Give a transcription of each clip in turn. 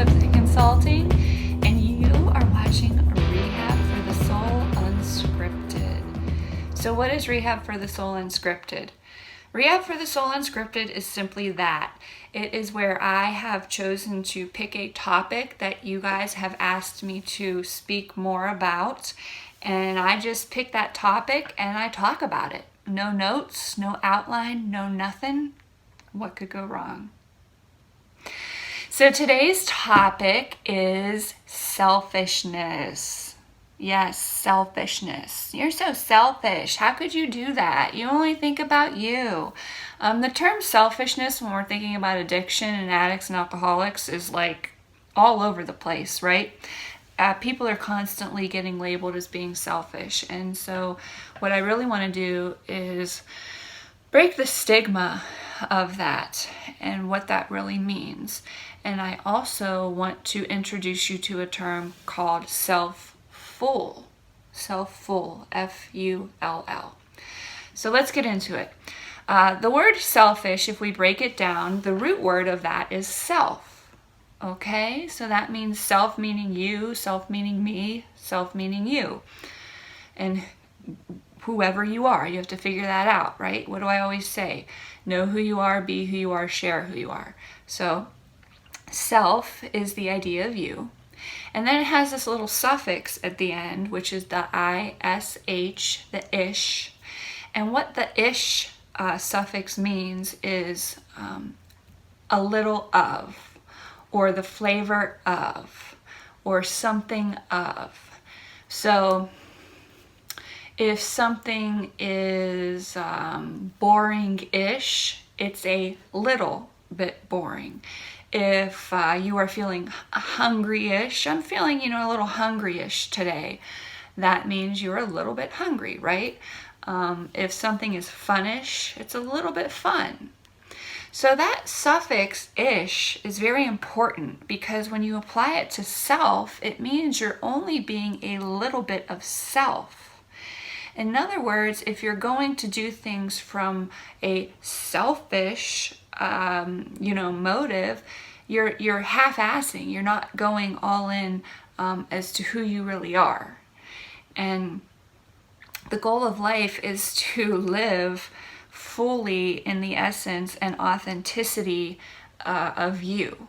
Consulting, and you are watching Rehab for the Soul Unscripted. So what is Rehab for the Soul Unscripted? Rehab for the Soul Unscripted is simply that. It is where I have chosen to pick a topic that you guys have asked me to speak more about, and I just pick that topic and I talk about it. No notes, no outline, no nothing. What could go wrong? So today's topic is selfishness. Yes, selfishness. You're so selfish. How could you do that? You only think about you. The term selfishness, when we're thinking about addiction and addicts and alcoholics, is like all over the place, right? People are constantly getting labeled as being selfish. And so what I really want to do is break the stigma of that and what that really means. And I also want to introduce you to a term called self-full. Self-full, F-U-L-L. So let's get into it. The word selfish, if we break it down, the root word of that is self. Okay? So that means self meaning you, self meaning me, self meaning you. And whoever you are, you have to figure that out, right? What do I always say? Know who you are, be who you are, share who you are. So self is the idea of you. And then it has this little suffix at the end, which is the I-S-H, the ish. And what the ish suffix means is a little of, or the flavor of, or something of. So if something is boring-ish, it's a little bit boring. If you are feeling hungry-ish, I'm feeling, a little hungry-ish today, that means you're a little bit hungry, right? If something is fun-ish, it's a little bit fun. So that suffix ish is very important because when you apply it to self, it means you're only being a little bit of self. In other words, if you're going to do things from a selfish, motive, you're half-assing. You're not going all in as to who you really are. And the goal of life is to live fully in the essence and authenticity of you.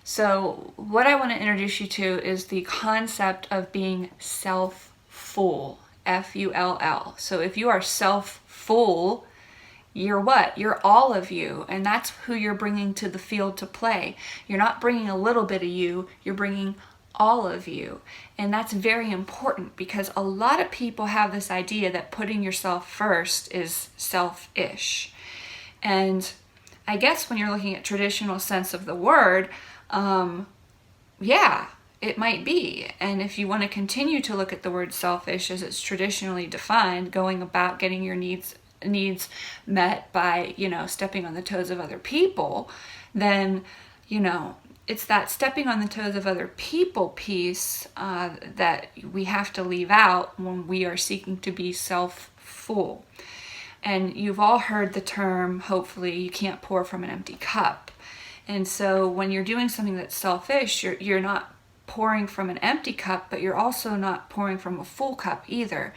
So what I want to introduce you to is the concept of being self-full. F-U-L-L. So if you are self-full, you're what? You're all of you, and that's who you're bringing to the field to play. You're not bringing a little bit of you, you're bringing all of you. And that's very important because a lot of people have this idea that putting yourself first is selfish. And I guess when you're looking at traditional sense of the word, it might be. And if you want to continue to look at the word selfish as it's traditionally defined, going about getting your needs met by, stepping on the toes of other people, then, it's that stepping on the toes of other people piece that we have to leave out when we are seeking to be self-full. And you've all heard the term, hopefully, you can't pour from an empty cup. And so when you're doing something that's selfish, you're not pouring from an empty cup, but you're also not pouring from a full cup either.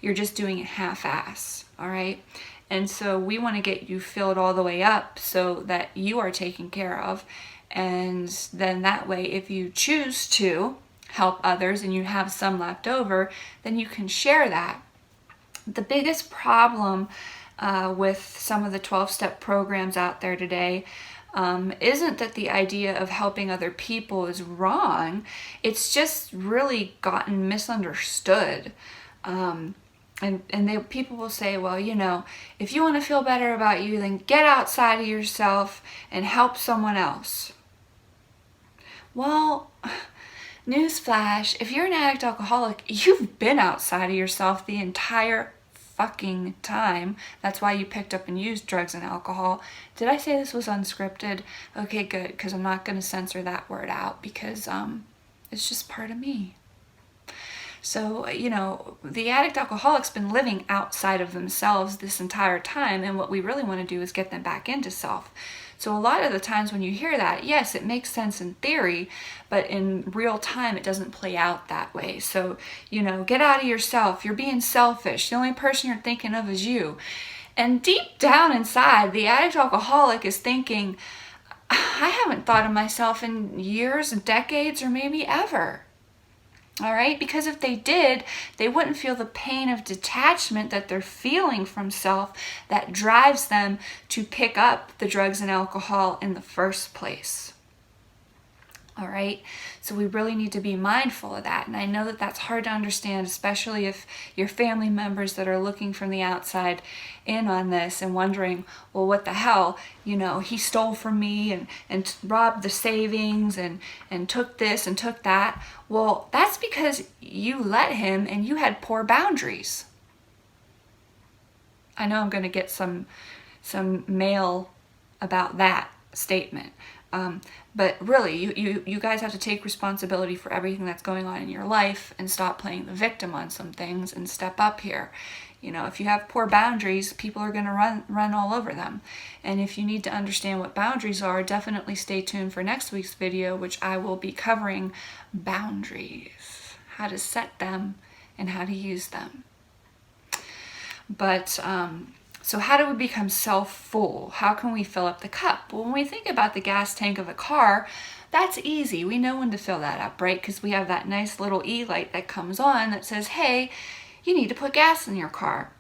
You're just doing it half-ass, all right? And so we want to get you filled all the way up so that you are taken care of. And then that way, if you choose to help others and you have some left over, then you can share that. The biggest problem with some of the 12-step programs out there today isn't that the idea of helping other people is wrong. It's just really gotten misunderstood. And people will say, well, if you want to feel better about you, then get outside of yourself and help someone else. Well, newsflash, if you're an addict alcoholic, you've been outside of yourself the entire fucking time. That's why you picked up and used drugs and alcohol. Did I say this was unscripted? Okay, good, because I'm not going to censor that word out because it's just part of me. So, the addict alcoholic's been living outside of themselves this entire time, and what we really want to do is get them back into self. So a lot of the times when you hear that, yes, it makes sense in theory, but in real time, it doesn't play out that way. So, get out of yourself. You're being selfish. The only person you're thinking of is you. And deep down inside, the addict alcoholic is thinking, I haven't thought of myself in years, decades, or maybe ever. All right? Because if they did, they wouldn't feel the pain of detachment that they're feeling from self that drives them to pick up the drugs and alcohol in the first place. All right? So we really need to be mindful of that. And I know that that's hard to understand, especially if your family members that are looking from the outside in on this and wondering, well, what the hell? He stole from me and robbed the savings and took this and took that. Well, that's because you let him and you had poor boundaries. I know I'm going to get some mail about that statement. But really, you guys have to take responsibility for everything that's going on in your life and stop playing the victim on some things and step up here. If you have poor boundaries, people are going to run all over them. And if you need to understand what boundaries are, definitely stay tuned for next week's video, which I will be covering boundaries, how to set them and how to use them. But so how do we become self-full? How can we fill up the cup? Well, when we think about the gas tank of a car, that's easy. We know when to fill that up, right? Because we have that nice little E-light that comes on that says, hey, you need to put gas in your car.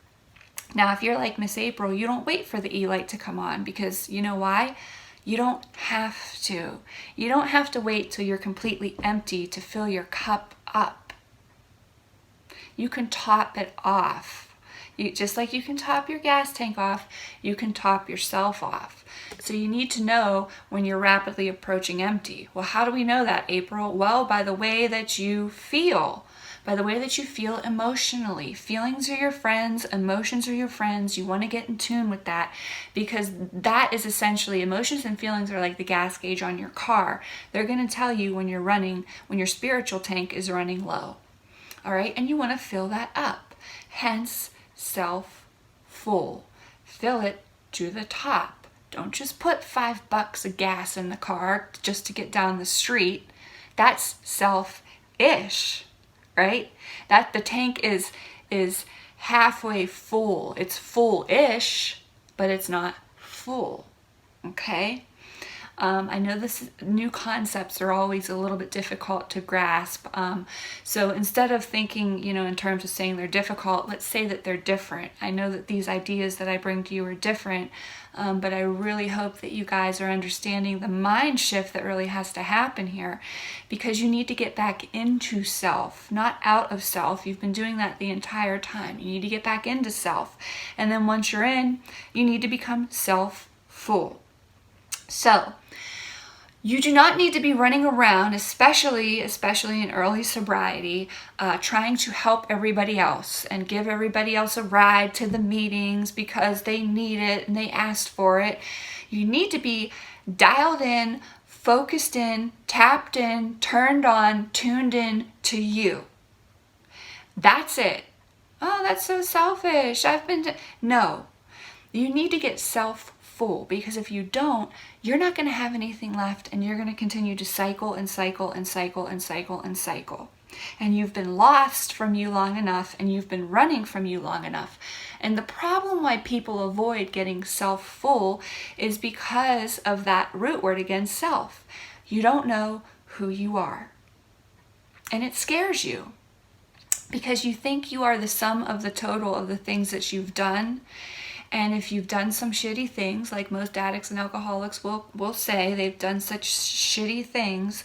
Now, if you're like Miss April, you don't wait for the E-light to come on because you know why? You don't have to. You don't have to wait till you're completely empty to fill your cup up. You can top it off. Just like you can top your gas tank off, you can top yourself off. So you need to know when you're rapidly approaching empty. Well, how do we know that, April? Well, by the way that you feel. By the way that you feel emotionally. Feelings are your friends, emotions are your friends. You want to get in tune with that because that is essentially, emotions and feelings are like the gas gauge on your car. They're going to tell you when you're running, when your spiritual tank is running low. All right? And you want to fill that up. Hence, self-full. Fill it to the top. Don't just put $5 of gas in the car just to get down the street. That's selfish, right? That the tank is halfway full. It's full-ish, but it's not full. Okay? I know this new concepts are always a little bit difficult to grasp. So instead of thinking, in terms of saying they're difficult, let's say that they're different. I know that these ideas that I bring to you are different, but I really hope that you guys are understanding the mind shift that really has to happen here because you need to get back into self, not out of self. You've been doing that the entire time. You need to get back into self. And then once you're in, you need to become self-full. So, you do not need to be running around, especially in early sobriety, trying to help everybody else and give everybody else a ride to the meetings because they need it and they asked for it. You need to be dialed in, focused in, tapped in, turned on, tuned in to you. That's it. Oh, that's so selfish. No. You need to get self-full because if you don't, you're not going to have anything left and you're going to continue to cycle and cycle and cycle and cycle and cycle. And you've been lost from you long enough and you've been running from you long enough. And the problem why people avoid getting self-full is because of that root word again, self. You don't know who you are. And it scares you because you think you are the sum of the total of the things that you've done. And if you've done some shitty things, like most addicts and alcoholics will say, they've done such shitty things,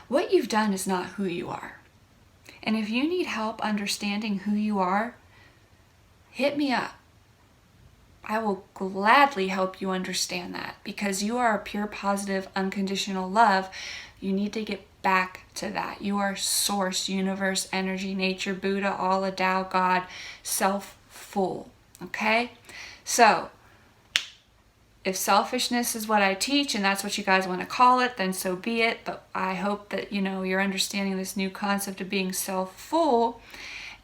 what you've done is not who you are. And if you need help understanding who you are, hit me up. I will gladly help you understand that because you are a pure, positive, unconditional love. You need to get back to that. You are source, universe, energy, nature, Buddha, Allah, Tao, God, self-full. Okay? So, if selfishness is what I teach and that's what you guys want to call it, then so be it. But I hope that, you're understanding this new concept of being self-full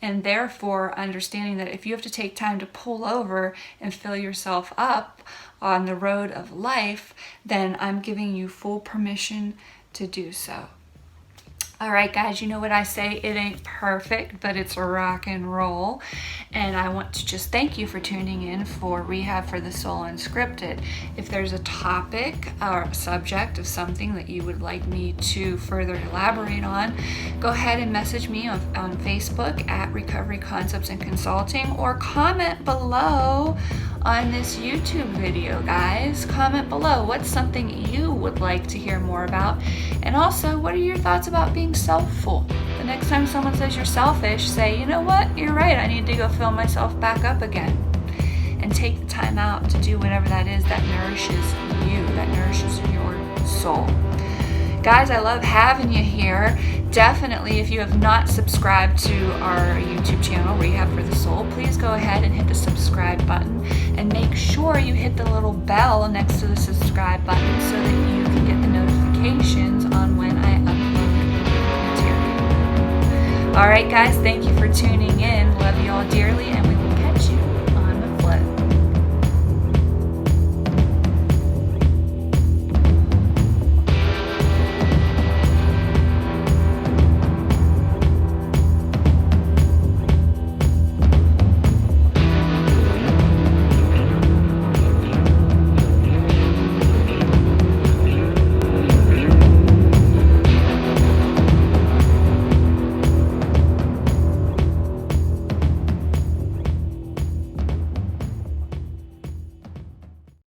and therefore understanding that if you have to take time to pull over and fill yourself up on the road of life, then I'm giving you full permission to do so. All right, guys, you know what I say, it ain't perfect, but it's rock and roll. And I want to just thank you for tuning in for Rehab for the Soul Unscripted. If there's a topic or a subject of something that you would like me to further elaborate on, go ahead and message me on Facebook at Recovery Concepts and Consulting, or comment below on this YouTube video, guys. Comment below what's something you would like to hear more about, and also what are your thoughts about being selfful. The next time someone says you're selfish, say, you know what, you're right, I need to go fill myself back up again, and take the time out to do whatever that is that nourishes you, that nourishes your soul. Guys, I love having you here. Definitely, if you have not subscribed to our YouTube channel, Rehab for the Soul, please go ahead and hit the subscribe button, and make sure you hit the little bell next to the subscribe button so that you can get the notifications on when I upload material. All right, guys, thank you for tuning in. Love you all dearly, and we